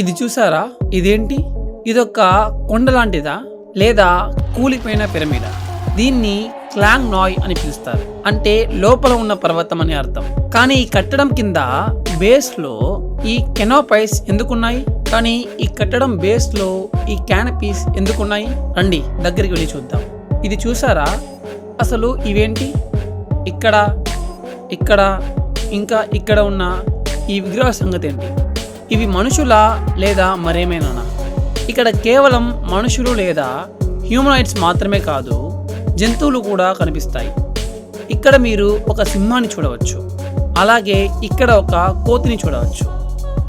ఇది చూసారా? ఇదేంటి? ఇదొక కొండ లాంటిదా లేదా కూలిపోయిన పిరమిడా? దీన్ని క్లాంగ్ నాయ్ అని పిలుస్తారు. అంటే లోపల ఉన్న పర్వతం అని అర్థం. కానీ ఈ కట్టడం కింద బేస్ లో ఈ కెనోపైస్ ఎందుకున్నాయి? కానీ ఈ కట్టడం బేస్ లో ఈ క్యానపీస్ ఎందుకున్నాయి? రండి దగ్గరికి వెళ్ళి చూద్దాం. ఇది చూసారా? అసలు ఇవేంటి? ఇక్కడ ఇక్కడ ఇంకా ఇక్కడ ఉన్న ఈ విగ్రహ సంగతి ఏంటి? ఇవి మనుషులా లేదా మరేమైనా? ఇక్కడ కేవలం మనుషులు లేదా హ్యూమనాయిడ్స్ మాత్రమే కాదు, జంతువులు కూడా కనిపిస్తాయి. ఇక్కడ మీరు ఒక సింహాన్ని చూడవచ్చు, అలాగే ఇక్కడ ఒక కోతిని చూడవచ్చు.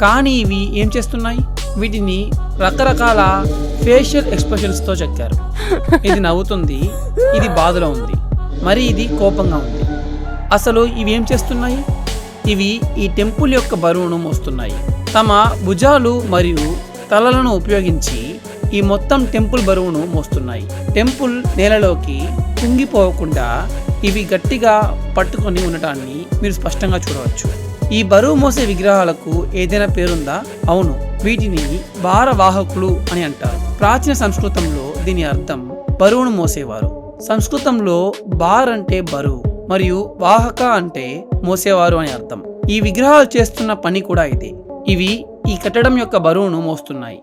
కానీ ఇవి ఏం చేస్తున్నాయి? వీటిని రకరకాల ఫేషియల్ ఎక్స్ప్రెషన్స్తో చెక్కారు. ఇది నవ్వుతుంది, ఇది బాధలో ఉంది, మరి ఇది కోపంగా ఉంది. అసలు ఇవి ఏం చేస్తున్నాయి? ఇవి ఈ టెంపుల్ యొక్క బరువును మోస్తున్నాయి. తమ భుజాలు మరియు తలలను ఉపయోగించి ఈ మొత్తం టెంపుల్ బరువును మోస్తున్నాయి. టెంపుల్ నేలలోకి కుంగిపోకుండా ఇవి గట్టిగా పట్టుకొని ఉండటాన్ని మీరు స్పష్టంగా చూడవచ్చు. ఈ బరువు మోసే విగ్రహాలకు ఏదైనా పేరుందా? అవును, వీటిని భారవాహకులు అని అంటారు. ప్రాచీన సంస్కృతంలో దీని అర్థం బరువును మోసేవారు. సంస్కృతంలో బార్ అంటే బరువు మరియు వాహక అంటే మోసేవారు అని అర్థం. ఈ విగ్రహాలు చేస్తున్న పని కూడా ఇదే. ఇవి ఈ కట్టడం యొక్క బరువును మోస్తున్నాయి.